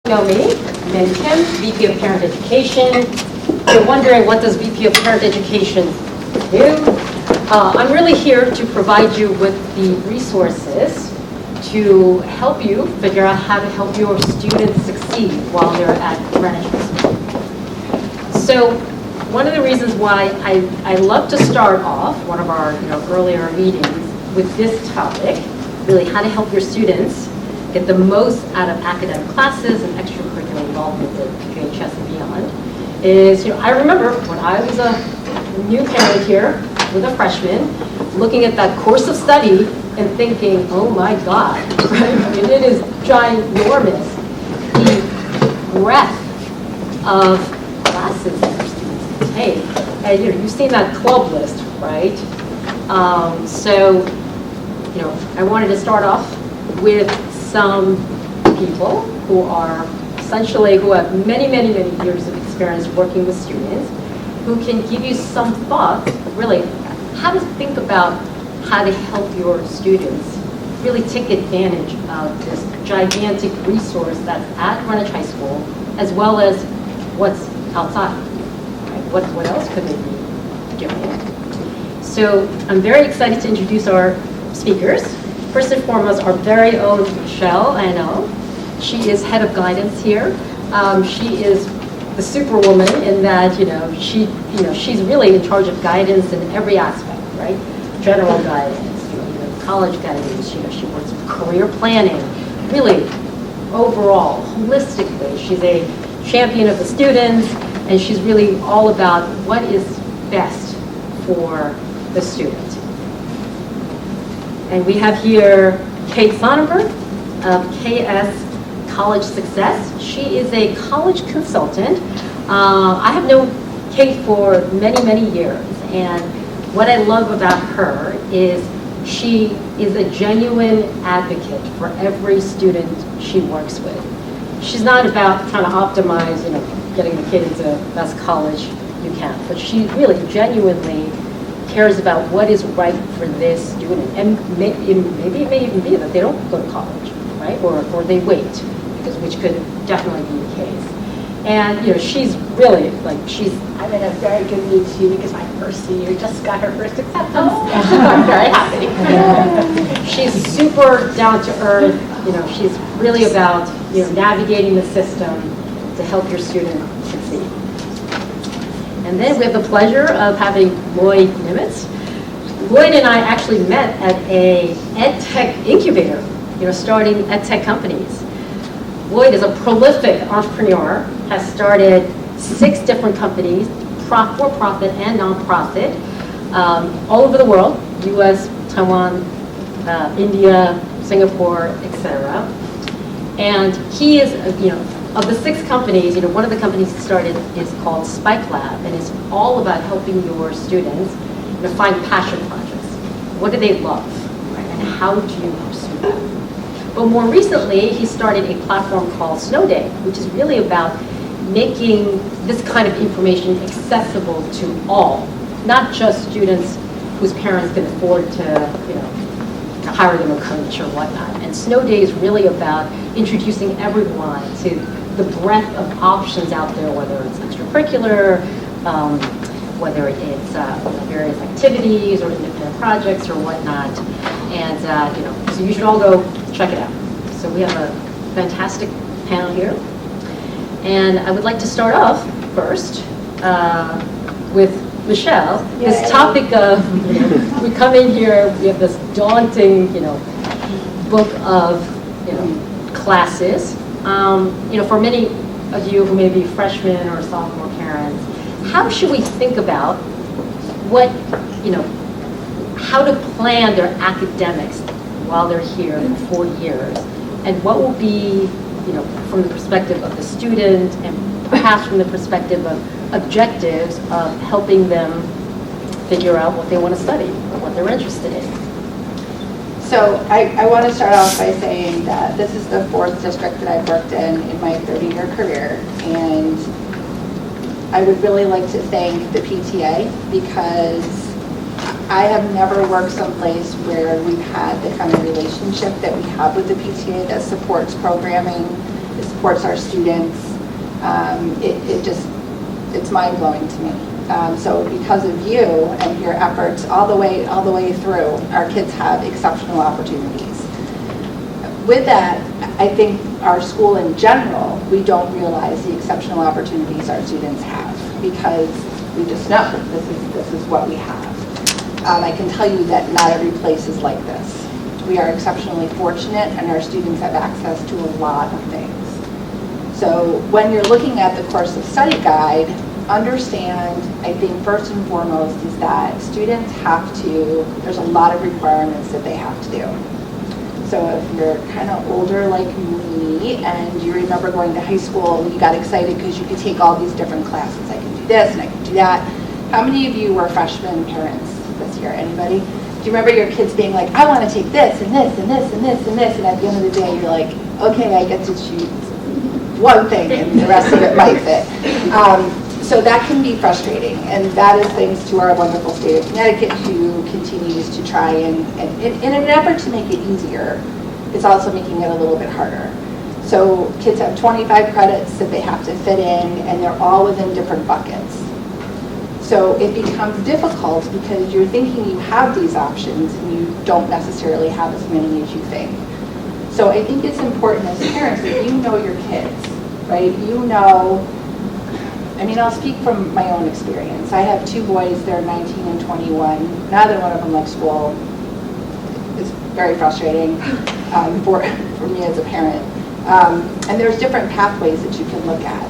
Know me, I'm Kim, VP of Parent Education. You're wondering, what does VP of Parent Education do? I'm really here to provide you with the resources to help you figure out how to help your students succeed while they're at Greenwich High School. So one of the reasons why I love to start off one of our earlier meetings with this topic, really how to help your students get the most out of academic classes and extracurricular involvement at GHS and beyond, is, I remember when I was a new parent here with a freshman, looking at that course of study and thinking, oh my God, right? I mean, it is ginormous, the breadth of classes that your students can take. And you've seen that club list, right? So, I wanted to start off with some people who have many years of experience working with students, who can give you some thoughts, really, how to think about how to help your students really take advantage of this gigantic resource that's at Greenwich High School, as well as what's outside. Right? What else could they be doing? So I'm very excited to introduce our speakers. First and foremost, our very own Michelle, I know. She is head of guidance here. She is the superwoman in that, she's really in charge of guidance in every aspect, right? General guidance, college guidance, she works with career planning, really overall, holistically. She's a champion of the students, and she's really all about what is best for the student. And we have here Kate Sonnenberg of KS College Success. She is a college consultant. I have known Kate for many years, and what I love about her is she is a genuine advocate for every student she works with. She's not about trying to optimize, getting the kid into the best college you can, but she really genuinely cares about what is right for this student. And maybe it may even be that they don't go to college, right? Or they wait, which could definitely be the case. And she's really I'm in a very good mood too, because my first senior just got her first acceptance. I'm very happy. She's super down to earth. She's really about navigating the system to help your student succeed. And then we have the pleasure of having Lloyd Nimitz. Lloyd and I actually met at a EdTech incubator, starting EdTech companies. Lloyd is a prolific entrepreneur, has started 6 different companies, for-profit and nonprofit, all over the world, US, Taiwan, India, Singapore, etc. And he is, of the 6 companies, one of the companies he started is called Spike Lab, and it's all about helping your students find passion projects. What do they love, right? And how do you pursue that? But more recently, he started a platform called Snow Day, which is really about making this kind of information accessible to all, not just students whose parents can afford to hire them a coach or whatnot. And Snow Day is really about introducing everyone to the breadth of options out there, whether it's extracurricular, whether it's various activities or independent projects or whatnot. And so you should all go check it out. So we have a fantastic panel here. And I would like to start off first with Michelle. Yay. This topic of, we come in here, we have this daunting, book of, classes. For many of you who may be freshmen or sophomore parents, how should we think about what, how to plan their academics while they're here for 4 years, and what will be, from the perspective of the student, and perhaps from the perspective of objectives of helping them figure out what they want to study or what they're interested in. So I want to start off by saying that this is the 4th district that I've worked in my 30-year career, and I would really like to thank the PTA, because I have never worked someplace where we've had the kind of relationship that we have with the PTA that supports programming, supports our students. It's mind-blowing to me. So because of you and your efforts all the way through, our kids have exceptional opportunities. With that, I think our school in general, we don't realize the exceptional opportunities our students have because we just know this is what we have. I can tell you that not every place is like this. We are exceptionally fortunate and our students have access to a lot of things. So when you're looking at the course of study guide, understand, I think first and foremost is that students have to, there's a lot of requirements that they have to do. So if you're kind of older like me and you remember going to high school and you got excited because you could take all these different classes. I can do this and I can do that. How many of you were freshman parents this year? Anybody? Do you remember your kids being like, I want to take this and this and this and this and this, and at the end of the day you're like, okay, I get to choose one thing and the rest of it might fit. So that can be frustrating, and that is thanks to our wonderful state of Connecticut who continues to try and in an effort to make it easier, it's also making it a little bit harder. So kids have 25 credits that they have to fit in, and they're all within different buckets. So it becomes difficult because you're thinking you have these options and you don't necessarily have as many as you think. So I think it's important as parents that you know your kids, right? You know, I mean, I'll speak from my own experience. I have two boys, they're 19 and 21. Neither one of them like school. It's very frustrating for me as a parent. And there's different pathways that you can look at.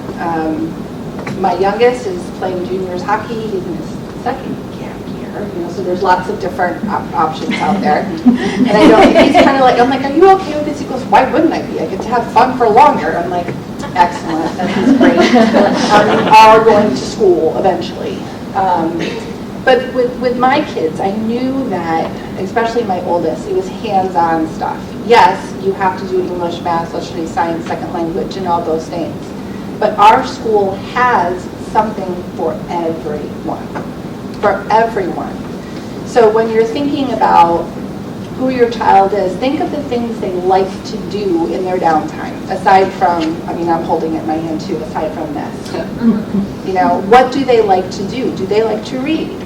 My youngest is playing juniors hockey. He's in his second camp year, so there's lots of different options out there. And I know he's kind of like, I'm like, are you okay with this? He goes, why wouldn't I be? I get to have fun for longer. I'm like, excellent, that's great. We are going to school eventually. But with my kids, I knew that, especially my oldest, it was hands-on stuff. Yes, you have to do English, math, literacy, science, second language, and all those things. But our school has something for everyone. For everyone. So when you're thinking about who your child is, think of the things they like to do in their downtime, aside from, I mean, I'm holding it in my hand too, aside from this. What do they like to do? Do they like to read?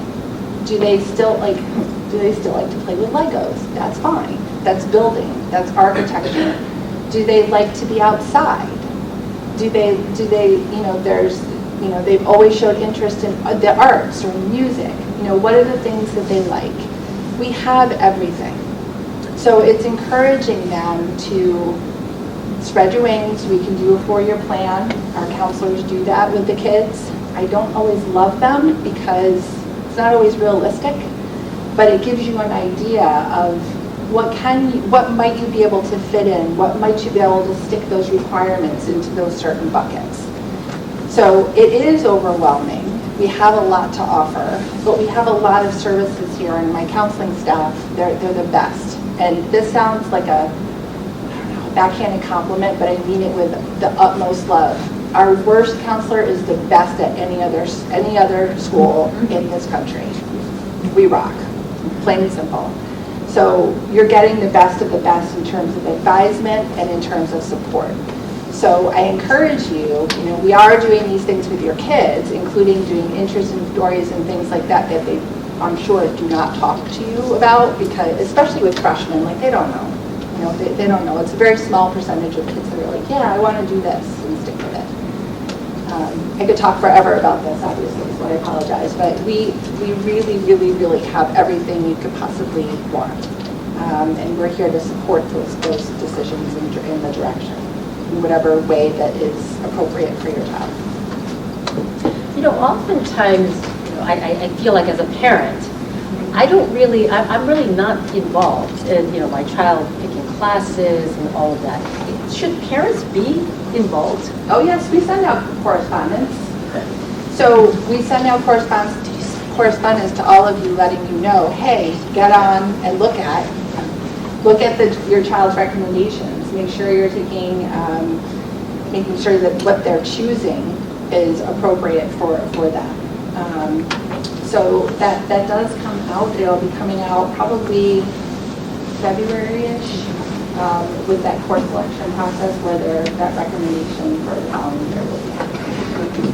Do they still like to play with Legos? That's fine. That's building. That's architecture. Do they like to be outside? Do they, they've always showed interest in the arts or music. What are the things that they like? We have everything. So it's encouraging them to spread your wings. We can do a 4-year plan. Our counselors do that with the kids. I don't always love them because it's not always realistic, but it gives you an idea of what might you be able to fit in, what might you be able to stick those requirements into those certain buckets. So it is overwhelming. We have a lot to offer, but we have a lot of services here, and my counseling staff, they're the best. And this sounds like a backhanded compliment, but I mean it with the utmost love. Our worst counselor is the best at any other school in this country. We rock, plain and simple. So you're getting the best of the best in terms of advisement and in terms of support. So I encourage you, we are doing these things with your kids, including doing interest in stories and things like that they, I'm sure, do not talk to you about, because especially with freshmen, like they don't know. They don't know. It's a very small percentage of kids that are like, yeah, I want to do this and stick with it. I could talk forever about this, obviously, so I apologize, but we really, really, really have everything you could possibly want. And we're here to support those decisions in the direction, in whatever way that is appropriate for your child. Oftentimes, I feel like as a parent, I'm really not involved in, my child picking classes and all of that. Should parents be involved? Oh yes, we send out correspondence. So we send out correspondence to all of you, letting you know, hey, get on and look at your child's recommendations. Make sure you're making sure that what they're choosing is appropriate for them. So that does come out. It'll be coming out probably February-ish. with that course selection process, whether that recommendation for the following year will be happening.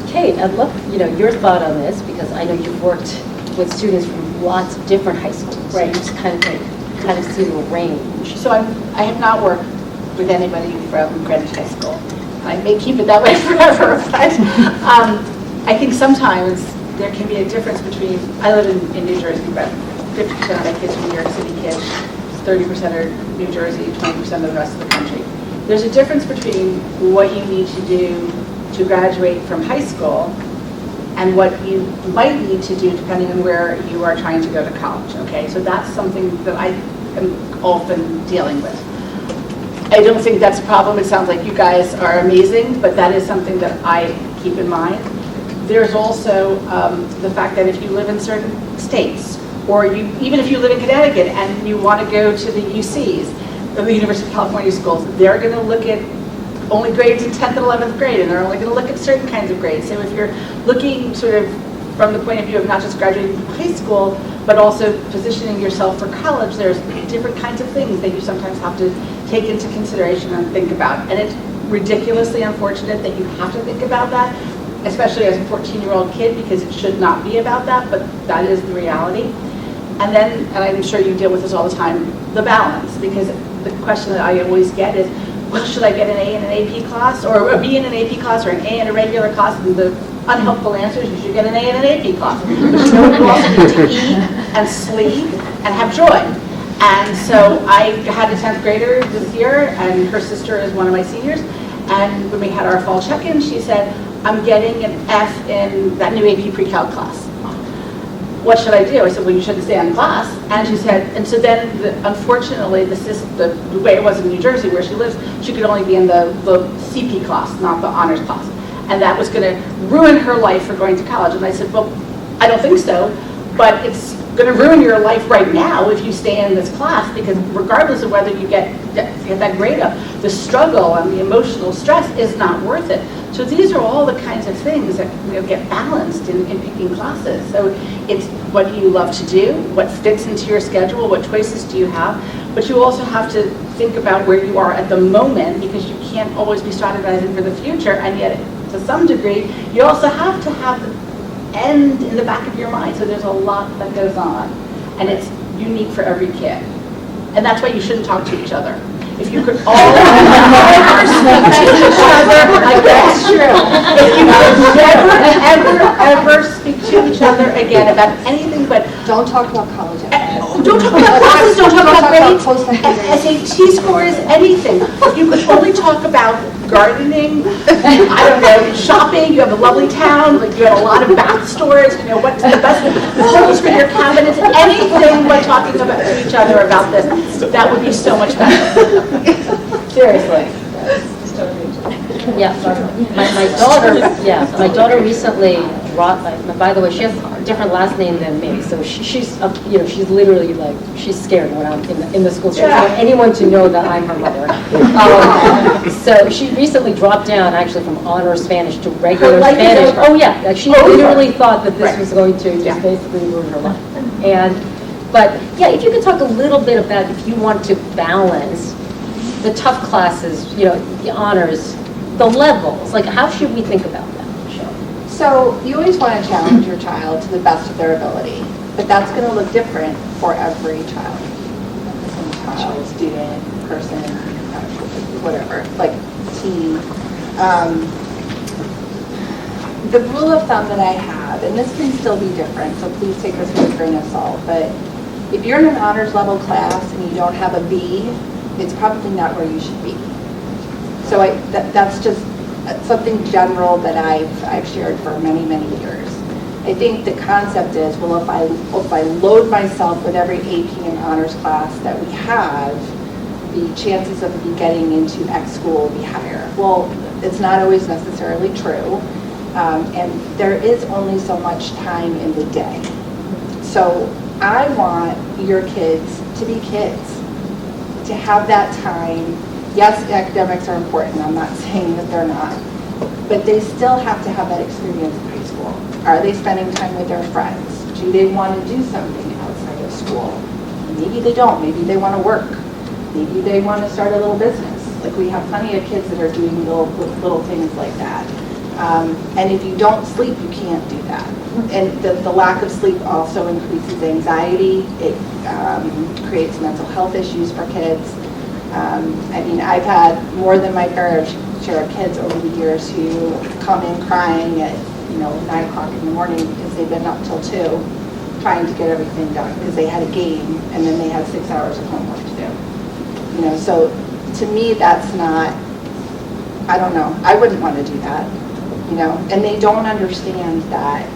Kate, I'd love, your thought on this, because I know you've worked with students from lots of different high schools. Right. So you just kind of see the range. So I have not worked with anybody from Greenwich High School. I may keep it that way forever, but I think sometimes there can be a difference between, I live in New Jersey, but 50% of my kids are New York City kids, 30% are New Jersey, 20% of the rest of the country. There's a difference between what you need to do to graduate from high school and what you might need to do depending on where you are trying to go to college, okay? So that's something that I am often dealing with. I don't think that's a problem. It sounds like you guys are amazing, but that is something that I keep in mind. There's also the fact that if you live in certain states, or even if you live in Connecticut and you want to go to the UCs, the University of California schools, they're going to look at only grades in 10th and 11th grade, and they're only going to look at certain kinds of grades. So if you're looking sort of from the point of view of not just graduating from high school, but also positioning yourself for college, there's different kinds of things that you sometimes have to take into consideration and think about. And it's ridiculously unfortunate that you have to think about that, especially as a 14-year-old kid, because it should not be about that, but that is the reality. And then, and I'm sure you deal with this all the time, the balance, because the question that I always get is, well, should I get an A in an AP class, or a B in an AP class, or an A in a regular class? And the unhelpful answer is you should get an A in an AP class. But you also need to eat and sleep and have joy. And so I had a 10th grader this year, and her sister is one of my seniors. And when we had our fall check-in, she said, I'm getting an F in that new AP pre-calc class. What should I do? I said, well, you shouldn't stay in class. And she said, and so then, unfortunately, the way it was in New Jersey, where she lives, she could only be in the CP class, not the honors class. And that was going to ruin her life for going to college. And I said, well, I don't think so, but it's going to ruin your life right now if you stay in this class, because regardless of whether you get that grade up, the struggle and the emotional stress is not worth it. So these are all the kinds of things that get balanced in picking classes. So it's what do you love to do, what fits into your schedule, what choices do you have, but you also have to think about where you are at the moment, because you can't always be strategizing for the future, and yet to some degree you also have to have the end in the back of your mind. So there's a lot that goes on, and it's unique for every kid, and that's why you shouldn't talk to each other. If you could all never speak to each other, like that's true. If you could never, ever speak to each other again about anything but... Don't talk about college. Don't talk about classes, don't talk about grades, SAT scores, anything. If you could only talk about gardening, I don't know, shopping, you have a lovely town, like you have a lot of bath stores, what's the best holes for your cabinets, anything but talking about to each other about this, that would be so much better. Seriously. Yeah, my daughter recently dropped, by the way, she has a different last name than me, so she's literally like, she's scared when I'm in the school. She doesn't want anyone to know that I'm her mother. So she recently dropped down actually from honor Spanish to regular Spanish. Oh yeah, like she literally thought that this was going to just basically ruin her life. But yeah, if you could talk a little bit about if you want to balance the tough classes, the honors, the levels, like how should we think about that? So you always want to challenge your child to the best of their ability, but that's going to look different for every child, student, person, whatever, like teen. The rule of thumb that I have, and this can still be different, so please take this with a grain of salt, but if you're in an honors level class and you don't have a B, it's probably not where you should be. So that's just something general that I've shared for many, many years. I think the concept is, well, if I load myself with every AP and honors class that we have, the chances of me getting into X school will be higher. Well, it's not always necessarily true, and there is only so much time in the day. So I want your kids to be kids, to have that time. Yes, academics are important. I'm not saying that they're not. But they still have to have that experience in high school. Are they spending time with their friends? Do they want to do something outside of school? Maybe they don't. Maybe they want to work. Maybe they want to start a little business. Like we have plenty of kids that are doing little things like that. And if you don't sleep, you can't do that. And the lack of sleep also increases anxiety. It creates mental health issues for kids. I mean, I've had more than my fair share of kids over the years who come in crying at 9 o'clock in the morning because they've been up till 2 trying to get everything done because they had a game and then they had 6 hours of homework to do. So to me, that's not, I don't know, I wouldn't want to do that. And they don't understand that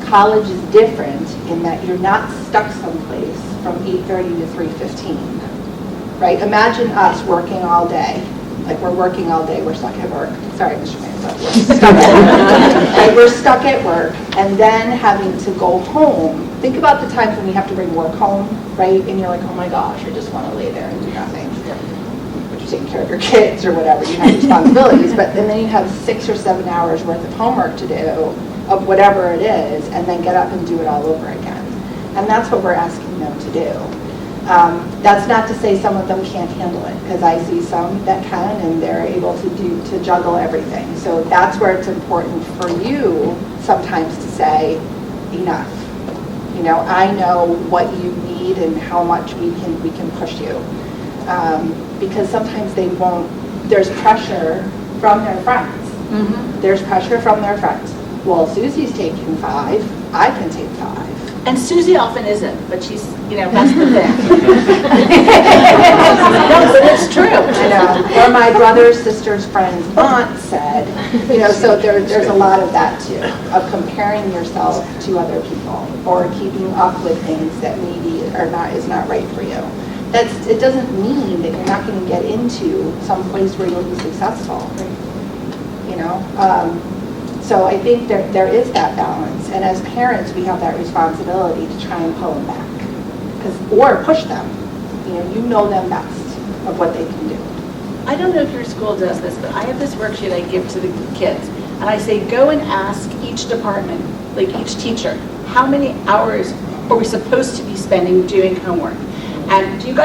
college is different in that you're not stuck someplace from 8:30 to 3:15. Right? Imagine us working all day. Like we're working all day, we're stuck at work. Sorry, Mr. Mayor, but we're stuck at work. Right? We're stuck at work and then having to go home. Think about the times when you have to bring work home, right? And you're like, oh my gosh, I just want to lay there and do nothing. But you're taking care of your kids or whatever, you have responsibilities. But then you have 6 or 7 hours worth of homework to do of whatever it is and then get up and do it all over again. And that's what we're asking them to do. That's not to say some of them can't handle it, because I see some that can and they're able to juggle everything. So that's where it's important for you sometimes to say, enough. I know what you need and how much we can push you. Because sometimes they won't, there's pressure from their friends. Mm-hmm. There's pressure from their friends. Well, Susie's taking 5, I can take 5. And Susie often isn't, but she's, that's the thing. No, but it's true. I know. Or my brother's sister's friend's aunt said, so there's a lot of that too, of comparing yourself to other people or keeping up with things that maybe is not right for you. It doesn't mean that you're not going to get into some place where you'll be successful. So I think there is that balance, and as parents, we have that responsibility to try and pull them back, or push them. You know them best of what they can do. I don't know if your school does this, but I have this worksheet I give to the kids, and I say, go and ask each department, like each teacher, how many hours are we supposed to be spending doing homework? And do you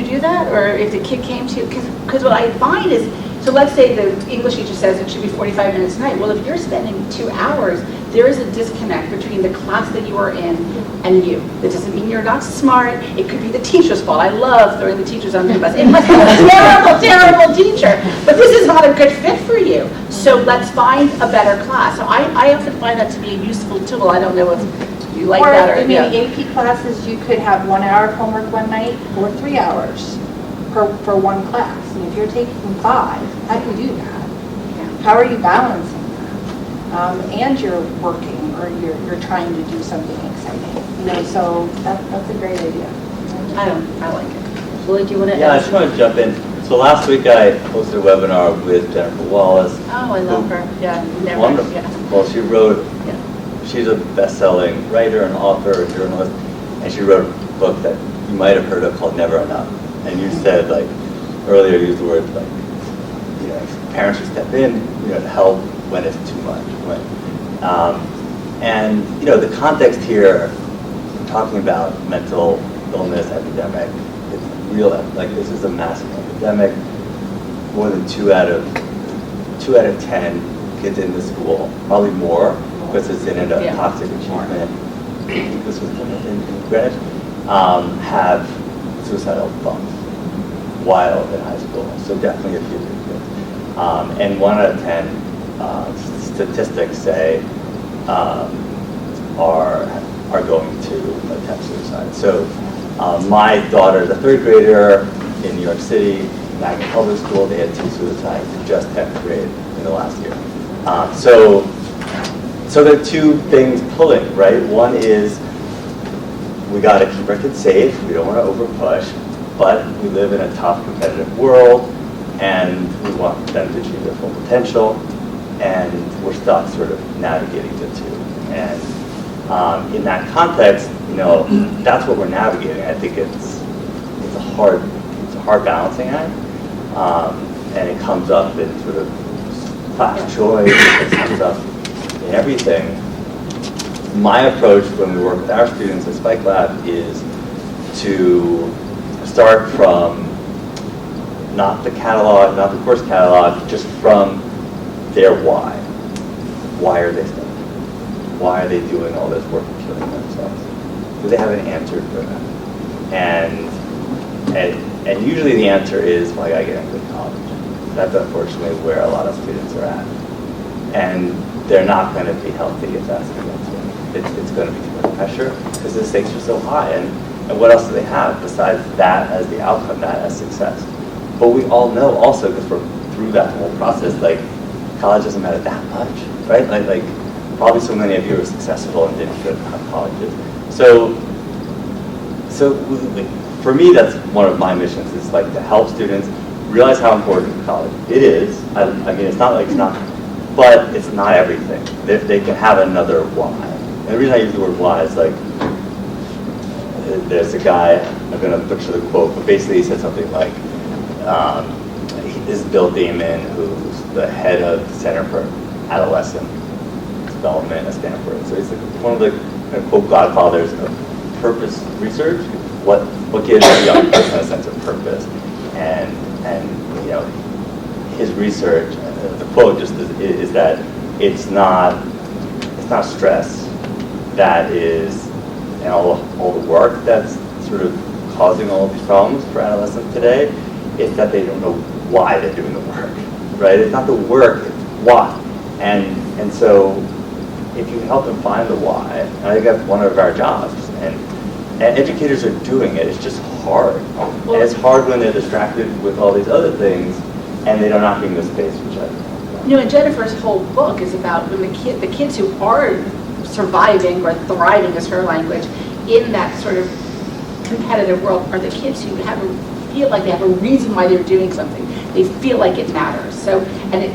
do that, or if the kid came to you, because what I find is, so let's say the English teacher says it should be 45 minutes a night. Well, if you're spending 2 hours, there is a disconnect between the class that you are in and you. That doesn't mean you're not smart. It could be the teacher's fault. I love throwing the teachers under the bus. It must be a terrible, terrible teacher. But this is not a good fit for you. So let's find a better class. So I often find that to be a useful tool. I don't know if you like that or in the AP classes, you could have 1 hour of homework one night or 3 hours for one class. And if you're taking 5, how do you do that? How are you balancing that? And you're working or you're trying to do something exciting. So that's a great idea. I like it. Floyd, do you want to Yeah, I just want to jump in. So last week I hosted a webinar with Jennifer Wallace. Oh, I love her. Yeah, never. Wonderful. Yeah. Well, she wrote, she's a best-selling writer and author and journalist, and she wrote a book that you might have heard of called Never Enough. And you said, earlier you used the word, parents should step in, to help when it's too much. And, the context here, we're talking about mental illness epidemic. It's real, this is a massive epidemic. More than 2 out of 10 kids in the school, probably more, because it's in a toxic achievement ecosystem in Greenwich, have suicidal thoughts while in high school. So definitely a few kids. And 1 out of 10 statistics say are going to attempt suicide. So my daughter is a 3rd grader in New York City, Magnet Public School. They had 2 suicides in just 10th grade in the last year. So there are 2 things pulling, right? One is we got to keep our kids safe. We don't want to overpush, but we live in a tough, competitive world, and we want them to achieve their full potential, and we're stuck sort of navigating the 2. And in that context, that's what we're navigating. I think it's a hard balancing act, and it comes up in sort of class choice. It comes up in everything. My approach when we work with our students at Spike Lab is to start from not the catalog, not the course catalog, just from their why. Why are they studying? Why are they doing all this work and killing themselves? Do they have an answer for that? And usually the answer is, well, I gotta get into college. That's unfortunately where a lot of students are at. And they're not going to be healthy if that's the answer. It's going to be too much pressure because the stakes are so high. And what else do they have besides that as the outcome, that as success? But we all know also, because we're through that whole process, like college doesn't matter that much, right? Like probably so many of you are successful and didn't go to colleges. So for me, that's one of my missions, is like to help students realize how important college it is. I mean, it's not like it's not, but it's not everything. They can have another why. And the reason I use the word why is like, there's a guy, I'm going to butcher the quote, but basically he said something like, this is Bill Damon, who's the head of the Center for Adolescent Development at Stanford. So he's like one of the quote godfathers of purpose research. What gives a young person a sense of purpose? And you know, his research, the quote just is that it's not stress that is, and all the work that's sort of causing all of these problems for adolescents today. It's that they don't know why they're doing the work, right? It's not the work, it's why. And so if you help them find the why, and I think that's one of our jobs, and educators are doing it, it's just hard. And it's hard when they're distracted with all these other things, and they're not being the space, which I You know, and Jennifer's whole book is about when the kids who are surviving or thriving, is her language, in that sort of competitive world are the kids who feel like they have a reason why they're doing something. They feel like it matters. So, and it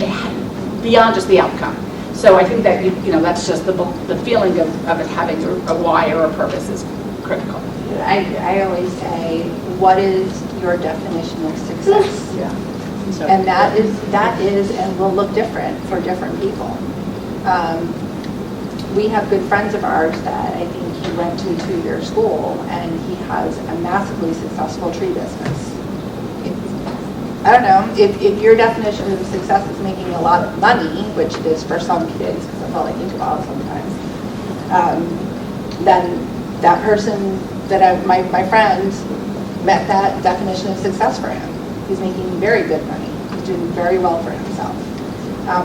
beyond just the outcome. So I think that you know that's just the feeling of it having a why or a purpose is critical. I always say, what is your definition of success? Yeah. So, And that is and will look different for different people. We have good friends of ours that I think he went to 2-year school and he has a massively successful tree business. I don't know, if your definition of success is making a lot of money, which it is for some kids, because that's all I think about sometimes, then that person my friend met that definition of success for him. He's making very good money. He's doing very well for himself.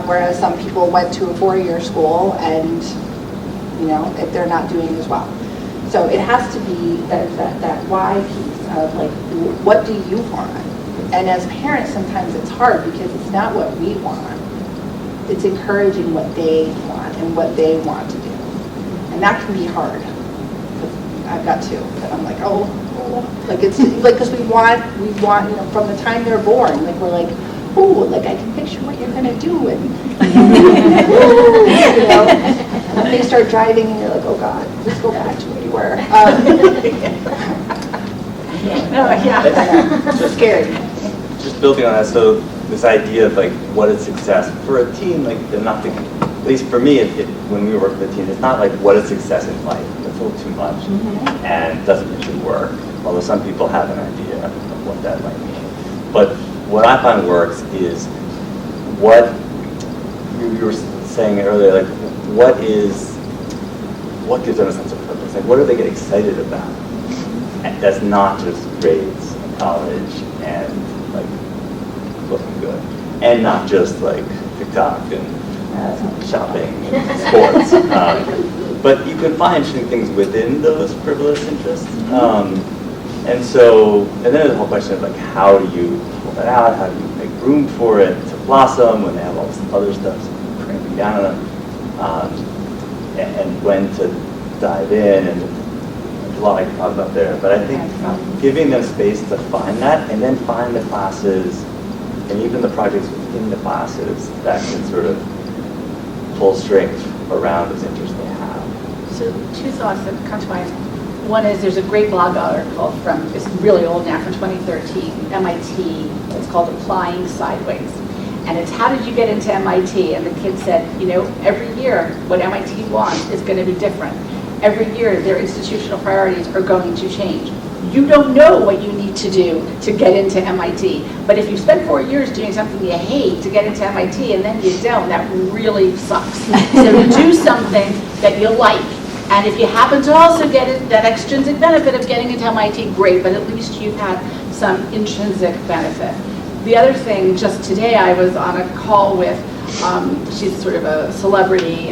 Whereas some people went to a 4-year school and, you know, if they're not doing as well. So it has to be that why piece of like, what do you want? And as parents, sometimes it's hard because it's not what we want. It's encouraging what they want and what they want to do. And that can be hard. I've got two, and I'm like, oh, like it's like, because we want, you know, from the time they're born, like we're like, oh, like I can picture what you're gonna do, and you know, and they start driving, and you're like, oh God, let's go back to where you were. yeah. It's scary. just building on that, so this idea of like what is success for a teen, like they're not thinking, at least for me, when we work with a teen, it's not like what is success in life. That's a little too much and doesn't usually work, although some people have an idea of what that might mean. But what I find works is what you were saying earlier, like what gives them a sense of purpose? Like what do they get excited about? And that's not just grades in college and like looking good, and not just like TikTok and shopping and sports. But you can find interesting things within those frivolous interests. And then there's the whole question of like, how do you pull that out? How do you make room for it to blossom when they have all this other stuff cramping down on them? And when to dive in, and there's a lot I can talk about there. But I think giving them space to find that, and then find the classes, and even the projects within the classes that can sort of pull strings around those interests they have. So 2 thoughts that come to mind. One is there's a great blog article it's really old now, from 2013, MIT. It's called Applying Sideways. And it's how did you get into MIT? And the kid said, you know, every year what MIT wants is going to be different. Every year their institutional priorities are going to change. you don't know what you need to do to get into MIT. But if you spend 4 years doing something you hate to get into MIT and then you don't, that really sucks. So do something that you like. And if you happen to also get that extrinsic benefit of getting into MIT, great, but at least you've had some intrinsic benefit. The other thing, just today I was on a call with, she's sort of a celebrity,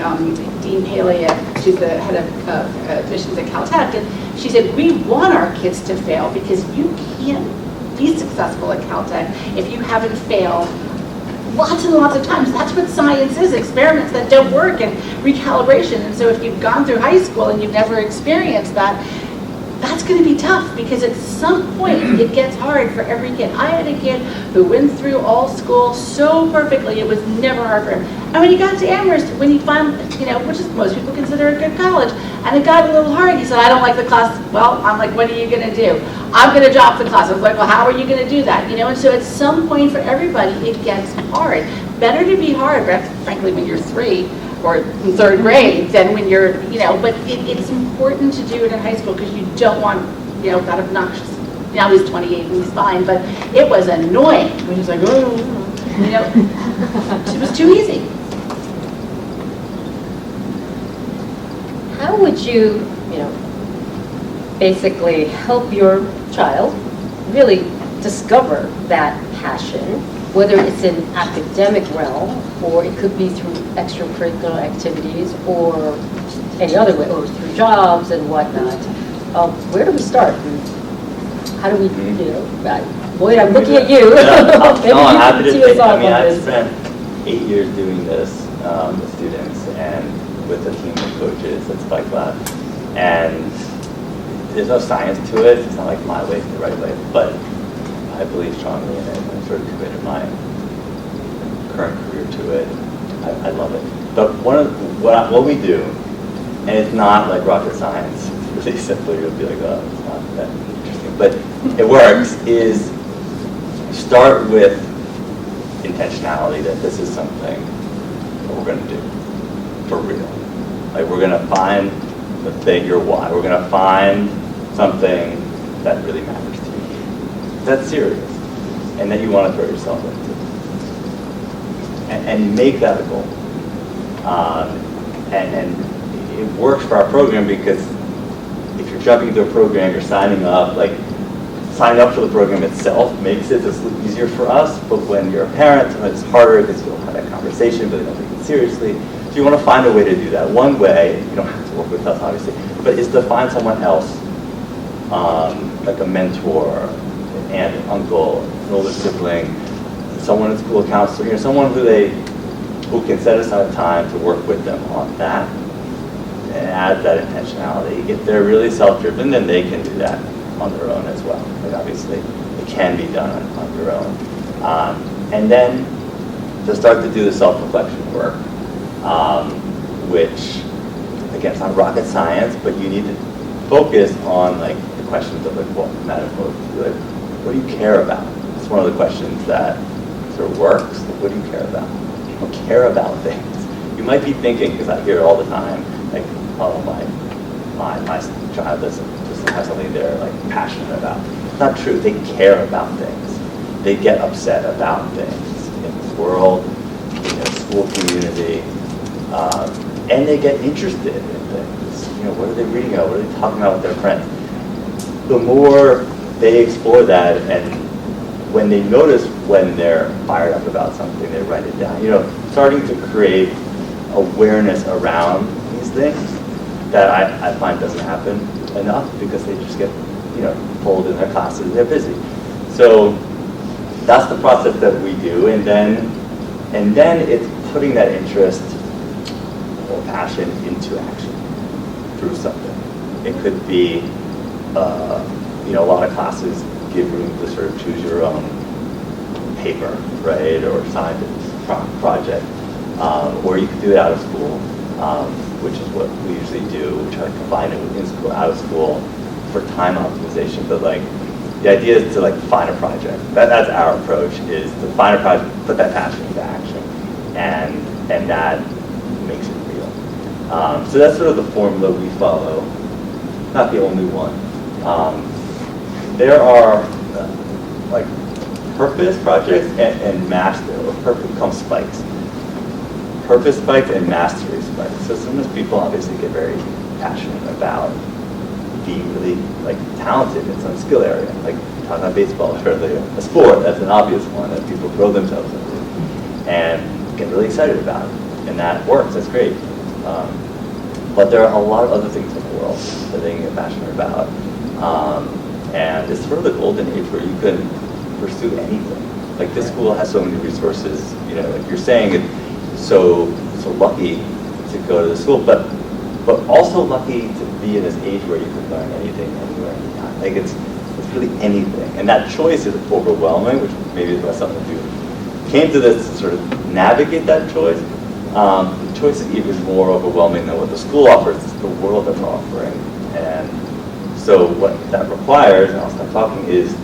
Dean Paley, she's the head of admissions at Caltech, and she said, we want our kids to fail because you can't be successful at Caltech if you haven't failed lots and lots of times. That's what science is, experiments that don't work and recalibration. And so if you've gone through high school and you've never experienced that, that's going to be tough because at some point it gets hard for every kid. I had a kid who went through all school so perfectly, it was never hard for him. And when he got to Amherst, when he finally, which is most people consider a good college, and it got a little hard, he said, I don't like the class. Well, I'm like, what are you going to do? I'm going to drop the class. I was like, well, how are you going to do that? And so at some point for everybody, it gets hard. Better to be hard, frankly, when you're 3 or in 3rd grade than when you're, but it's important to do it in high school because you don't want, that obnoxious. Now he's 28 and he's fine, but it was annoying when he was like, oh, it was too easy. How would you, basically help your child really discover that passion, whether it's in academic realm, or it could be through extracurricular activities, or any other way, or through jobs and whatnot? Where do we start? How do we, Boyd, I'm looking at you. Maybe I'm you happy can to tee us think, off on I've this. spent 8 years doing this with students and with a team of coaches at Spike Lab. And there's no science to it. It's not like my way is the right way, but I believe strongly in it. I've sort of committed my current career to it. I love it. But what we do, and it's not like rocket science, it's really simple. You'll be like, oh, it's not that interesting. But it works, is start with intentionality that this is something that we're going to do for real. Like we're going to find the thing, your why. We're going to find something that really matters to you. That's serious. And that you want to throw yourself into. And make that a goal. And it works for our program because if you're jumping into a program, you're signing up, signing up for the program itself makes it just easier for us, but when you're a parent, it's harder because you don't have that conversation, but they don't take it seriously. So you want to find a way to do that. One way, you don't have to work with us obviously, but is to find someone else, like a mentor, an aunt, an uncle, an older sibling, someone in school counselor, someone who can set aside time to work with them on that and add that intentionality. If they're really self-driven, then they can do that on their own as well. Obviously, it can be done on your own. And then to start to do the self-reflection work, which, again, it's not rocket science, but you need to focus on the questions of what matters most to you. What do you care about? It's one of the questions that sort of works. What do you care about? People care about things. You might be thinking, because I hear it all the time, oh, my child doesn't have something they're passionate about. It's not true. They care about things. They get upset about things in the world, in their school community, and they get interested in things. What are they reading about? What are they talking about with their friends? The more they explore that, and when they notice when they're fired up about something, they write it down. Starting to create awareness around these things that I find doesn't happen enough because they just get, pulled in their classes and they're busy. So that's the process that we do, and then it's putting that interest or passion into action through something. It could be, a lot of classes give room to sort of choose your own paper, right, or science project, or you can do it out of school, which is what we usually do. We try to combine it with in school, out of school for time optimization. But the idea is to find a project. That's our approach, is to find a project, put that passion into action, and that makes it real. So that's sort of the formula we follow. Not the only one. there are like purpose projects and master, or purpose becomes spikes. Purpose spikes and mastery spikes. So sometimes people obviously get very passionate about being really like talented in some skill area, like talking about baseball earlier, a sport, that's an obvious one that people throw themselves into and get really excited about it. And that works, that's great. But there are a lot of other things in the world that they can get passionate about. And it's sort of the golden age where you can pursue anything. Like this school has so many resources, you know, like you're saying, it's so lucky to go to the school, but also lucky to be in this age where you can learn anything, anywhere, anytime. Like it's really anything. And that choice is overwhelming, which maybe is why some of you came to this to sort of navigate that choice. The choice is even more overwhelming than what the school offers. It's the world that's offering. And so what that requires, and I'll stop talking, is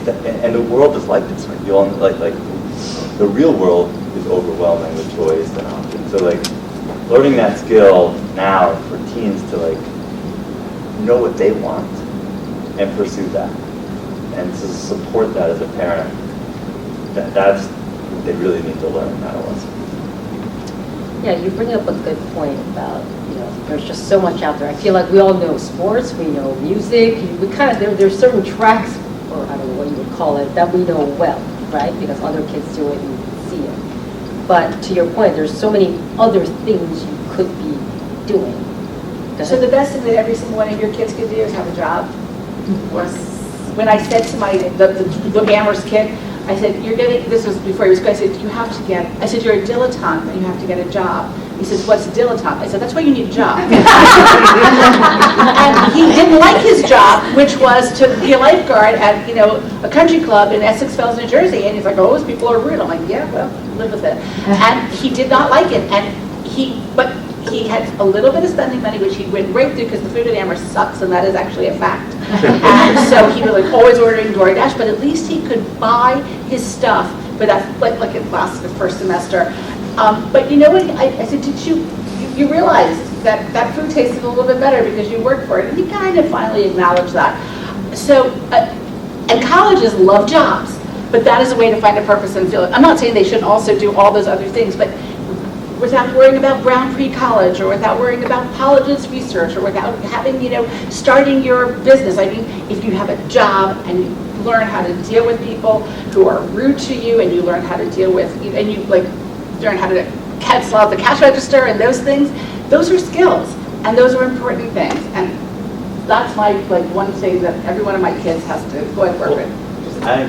that, and the world is like this, right? You all like the real world is overwhelming with choice and options. So like learning that skill now for teens to like know what they want and pursue that, and to support that as a parent, that's what they really need to learn in adolescence. Yeah, you bring up a good point about, you know, there's just so much out there. I feel like we all know sports, we know music, we kind of, there's certain tracks, or I don't know what you would call it, that we know well, right? Because other kids do it and you can see it. But to your point, there's so many other things you could be doing. So the best thing that every single one of your kids could do is have a job. When I said to the Amherst kid, I said, you're getting, this was before he was going, I said, you have to get, I said, you're a dilettante and you have to get a job. He says, what's a dilettante? I said, that's why you need a job. And he didn't like his job, which was to be a lifeguard at, you know, a country club in Essex Fells, New Jersey. And he's like, oh, those people are rude. I'm like, yeah, well, live with it. And he did not like it. But he had a little bit of spending money, which he went right through because the food at Amherst sucks, and that is actually a fact. And so he was like always ordering DoorDash, but at least he could buy his stuff for that, like it lasted the first semester. But you know what? I said, did you realize that food tasted a little bit better because you worked for it? And he kind of finally acknowledged that. So, and colleges love jobs, but that is a way to find a purpose and feel it. I'm not saying they shouldn't also do all those other things, but without worrying about Brown pre-college, or without worrying about colleges research, or without having, you know, starting your business. I mean, if you have a job and you learn how to deal with people who are rude to you, and you learn how to deal with, and you like learn how to cancel out the cash register and those things, those are skills, and those are important things. And that's my one thing that every one of my kids has to go and work with. I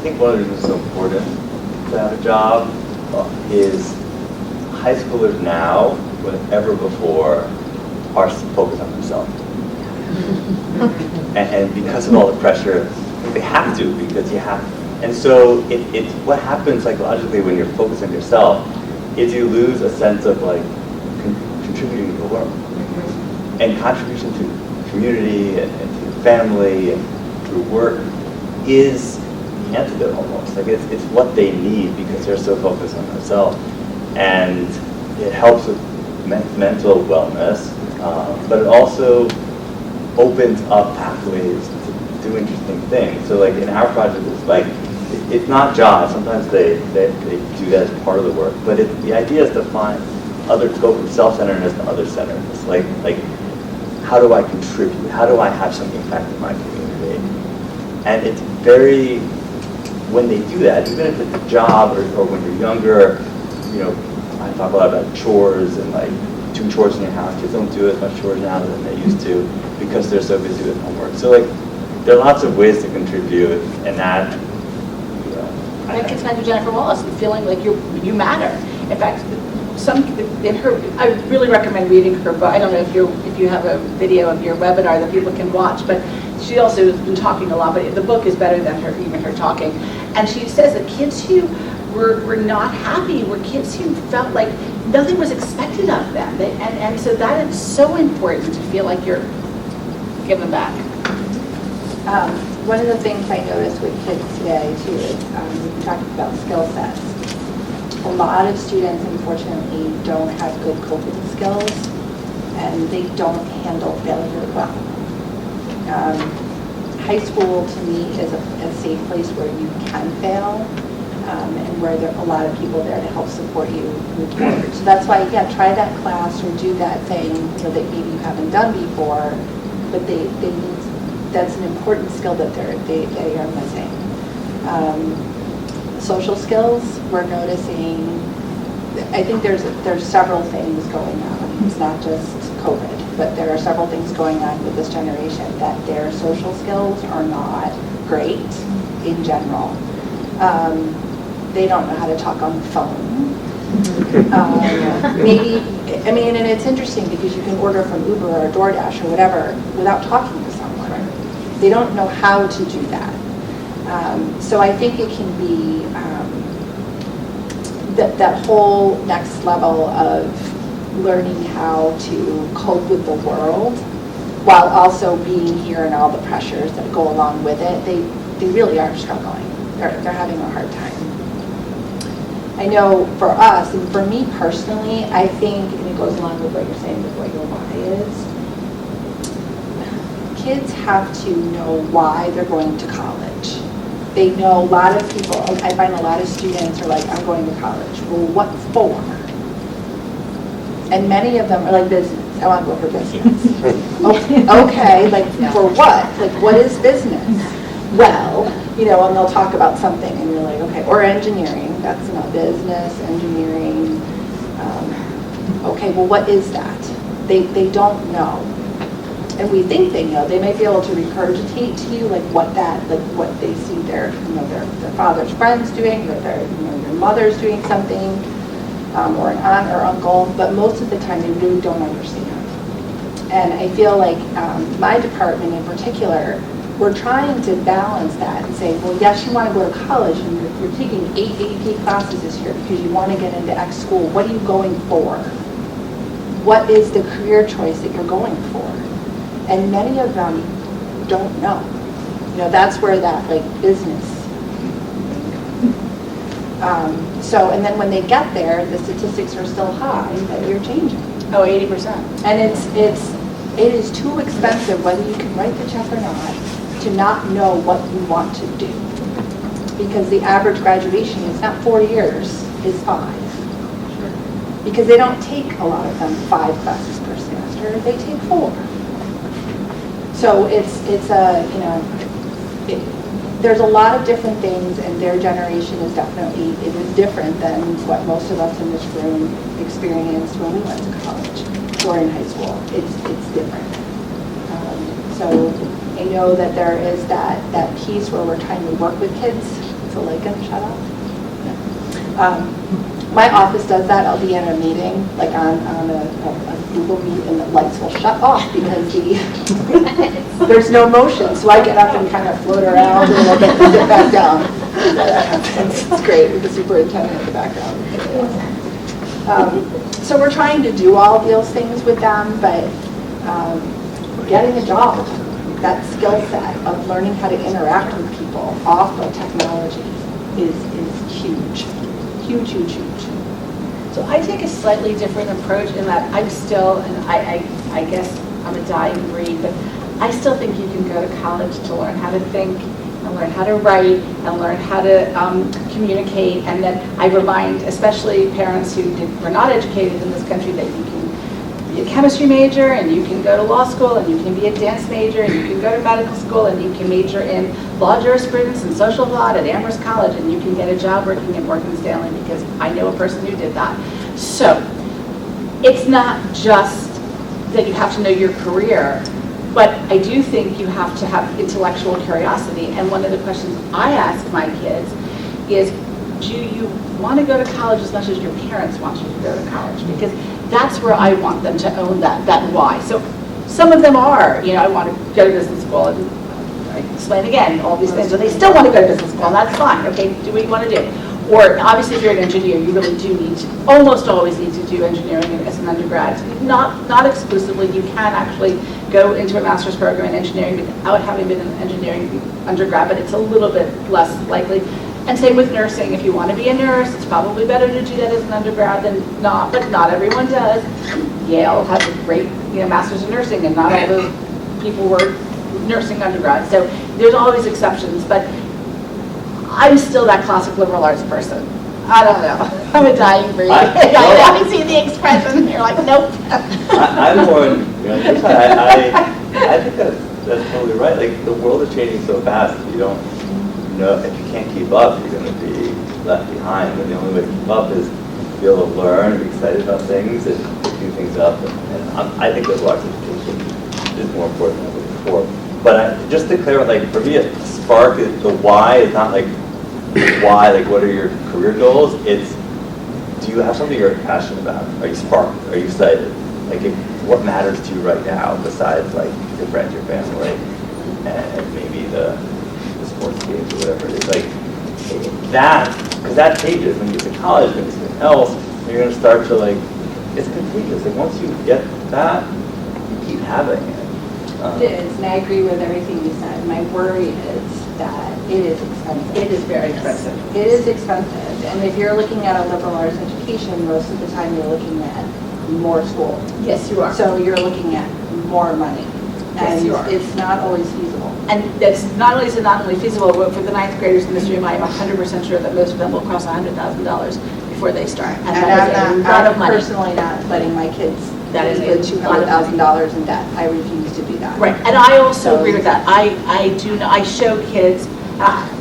think one of the reasons it's so important to have a job is high schoolers now, more than ever before, are focused on themselves. and because of all the pressure, they have to, because you have to. And so it's what happens psychologically when you're focused on yourself is you lose a sense of like contributing to the world. And contribution to community and to family and through work is the antidote almost. Like it's what they need because they're so focused on themselves. And it helps with mental wellness, but it also opens up pathways to do interesting things. So like in our project, it's like, it's not jobs. Sometimes they do that as part of the work, but the idea is to find go from self-centeredness to other-centeredness. Like how do I contribute? How do I have some impact in my community? And it's very, when they do that, even if it's a job or when you're younger, you know, I talk a lot about chores and like doing chores in your house. Kids don't do as much chores now than they used to because they're so busy with homework. So like, there are lots of ways to contribute, and that. My kids met with Jennifer Wallace and feeling like you matter. In fact, I really recommend reading her book. I don't know if you have a video of your webinar that people can watch, but she also has been talking a lot. But the book is better than even her talking. And she says that kids who were not happy were kids who felt like nothing was expected of them. And so that is so important to feel like you're giving back. One of the things I noticed with kids today too is we talked about skill sets. A lot of students unfortunately don't have good coping skills, and they don't handle failure well. High school, to me, is a safe place where you can fail, and where there are a lot of people there to help support you move forward. So that's why, yeah, try that class or do that thing, you know, that maybe you haven't done before, but they need, that's an important skill that they are missing. Social skills, we're noticing, I think there's several things going on. It's not just COVID, but there are several things going on with this generation that their social skills are not great in general. They don't know how to talk on the phone. Maybe, I mean, and it's interesting because you can order from Uber or DoorDash or whatever without talking to someone. They don't know how to do that. So I think it can be that whole next level of learning how to cope with the world while also being here and all the pressures that go along with it. They really are struggling. They're having a hard time. I know for us, and for me personally, I think, and it goes along with what you're saying with what your why is, kids have to know why they're going to college. They know, a lot of people, I find a lot of students are like, I'm going to college. Well, what for? And many of them are like, business. I want to go for business. Okay, like for what? Like, what is business? Well, you know, and they'll talk about something and you're like, okay, or engineering. That's not business, engineering. Okay, well, what is that? They don't know. And we think they know. They may be able to regurgitate to you like what they see their father's friends doing, or their your mother's doing something, or an aunt or uncle. But most of the time, they really don't understand. And I feel like my department in particular, we're trying to balance that and say, well, yes, you want to go to college, and you're taking 8 AP classes this year because you want to get into X school. What are you going for? What is the career choice that you're going for? And many of them don't know. You know, that's where that like business. So, and then when they get there, the statistics are still high that you're changing. Oh, 80%. And it is too expensive, whether you can write the check or not know what you want to do. Because the average graduation is not 4 years, it's 5. Because they don't take, a lot of them, 5 classes per semester, they take 4. So it's a, you know, there's a lot of different things, and their generation is definitely, it is different than what most of us in this room experienced when we went to college or in high school. It's different. So I know that there is that piece where we're trying to work with kids. So Lakin, shut up. My office does that. I'll be in a meeting, like on a Google Meet, and the lights will shut off because there's no motion. So I get up and kind of float around a little bit and sit back down. It's great with the superintendent in the background. So we're trying to do all those things with them, but getting a job, that skill set of learning how to interact with people off of technology is huge. Huge, huge, huge. So I take a slightly different approach in that I'm still, and I guess I'm a dying breed, but I still think you can go to college to learn how to think, and learn how to write, and learn how to communicate. And then I remind, especially parents who were not educated in this country, that you can be a chemistry major, and you can go to law school, and you can be a dance major, and you can go to medical school, and you can major in law jurisprudence and social law at Amherst College, and you can get a job working at Morgan Stanley, because I know a person who did that. So it's not just that you have to know your career, but I do think you have to have intellectual curiosity. And one of the questions I ask my kids is, do you want to go to college as much as your parents want you to go to college? Because that's where I want them to own that why. So some of them are, you know, I want to go to business school, and I explain again all these things, but they still want to go to business school, and that's fine. Okay, do what you want to do. Or obviously if you're an engineer, you really do need to, almost always need to do engineering as an undergrad. Not exclusively, you can actually go into a master's program in engineering without having been an engineering undergrad, but it's a little bit less likely. And same with nursing. If you want to be a nurse, it's probably better to do that as an undergrad than not, but not everyone does. Yale has a great master's in nursing, and not all those people were nursing undergrad. So there's always exceptions, but I'm still that classic liberal arts person. I don't know. I'm a dying breed. I haven't seen the expression. You're like, nope. I'm more, I think that's totally right. Like, the world is changing so fast. If you don't know, if you can't keep up, you're going to be left behind. And the only way to keep up is to be able to learn and be excited about things and do things up. And I think liberal arts education is more important than ever before. But just to clarify, like, for me, a spark is the why is not like why, like, what are your career goals? It's, do you have something you're passionate about? Are you sparked? Are you excited? Like, what matters to you right now besides, like, your friends, your family, and maybe the sports games or whatever it is? Like, that, because that changes when you get to college, when you get something else, you're going to start to, like, it's contagious. Like, once you get that, you keep having it. It is, and I agree with everything you said. My worry is that it is expensive. It is very expensive. It is expensive, and if you're looking at a liberal arts education, most of the time you're looking at more school. Yes, you are. So you're looking at more money. Yes, you are. And it's not always feasible. And that's not only feasible, but for the ninth graders in this room, I am 100% sure that most of them will cross $100,000 before they start. And that is a lot of money. I'm personally not letting my kids That is with a lot of $200,000 in debt. I refuse to do that. Right, and I also agree with that. I do know, I show kids,